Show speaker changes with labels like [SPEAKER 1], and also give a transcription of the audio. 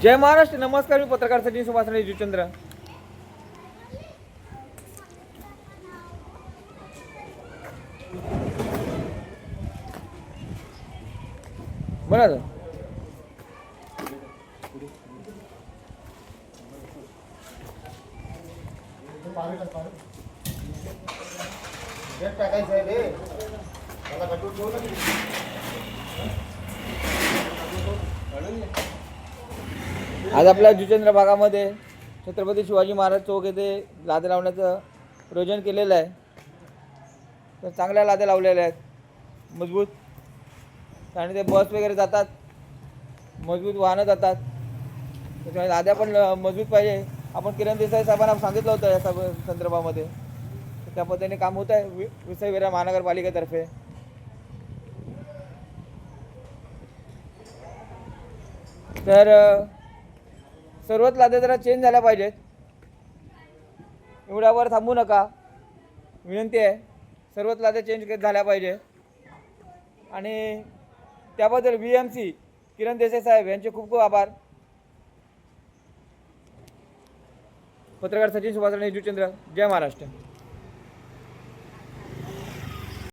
[SPEAKER 1] जय महाराष्ट्र. नमस्कार, मी पत्रकार सचिन सुभाष जुचंद्र. बोला ना. आज आपल्या जुचंद्र भागामध्ये छत्रपती शिवाजी महाराज चौक येथे लाद्या लावण्याचं प्रयोजन केलेलं आहे. तर चांगल्या लाद्या लावलेल्या आहेत, मजबूत. आणि ते बस वगैरे जातात, मजबूत वाहनं जातात. त्याच्यामुळे लाद्या पण मजबूत पाहिजे. आपण किरण देसाई साहेबांना सांगितलं होतं या संदर्भामध्ये. त्या पद्धतीने काम होत आहे विसई विरार महानगरपालिकेतर्फे. तर सर्वच लाद्या जरा चेंज झाल्या पाहिजेत. एवढ्यावर थांबू नका, विनंती आहे. सर्वच लाद्या चेंज झाल्या पाहिजे. आणि त्याबद्दल VMC किरण देसाई साहेब यांचे खूप खूप आभार. पत्रकार सचिन सुभाष जुचंद्र. जय महाराष्ट्र.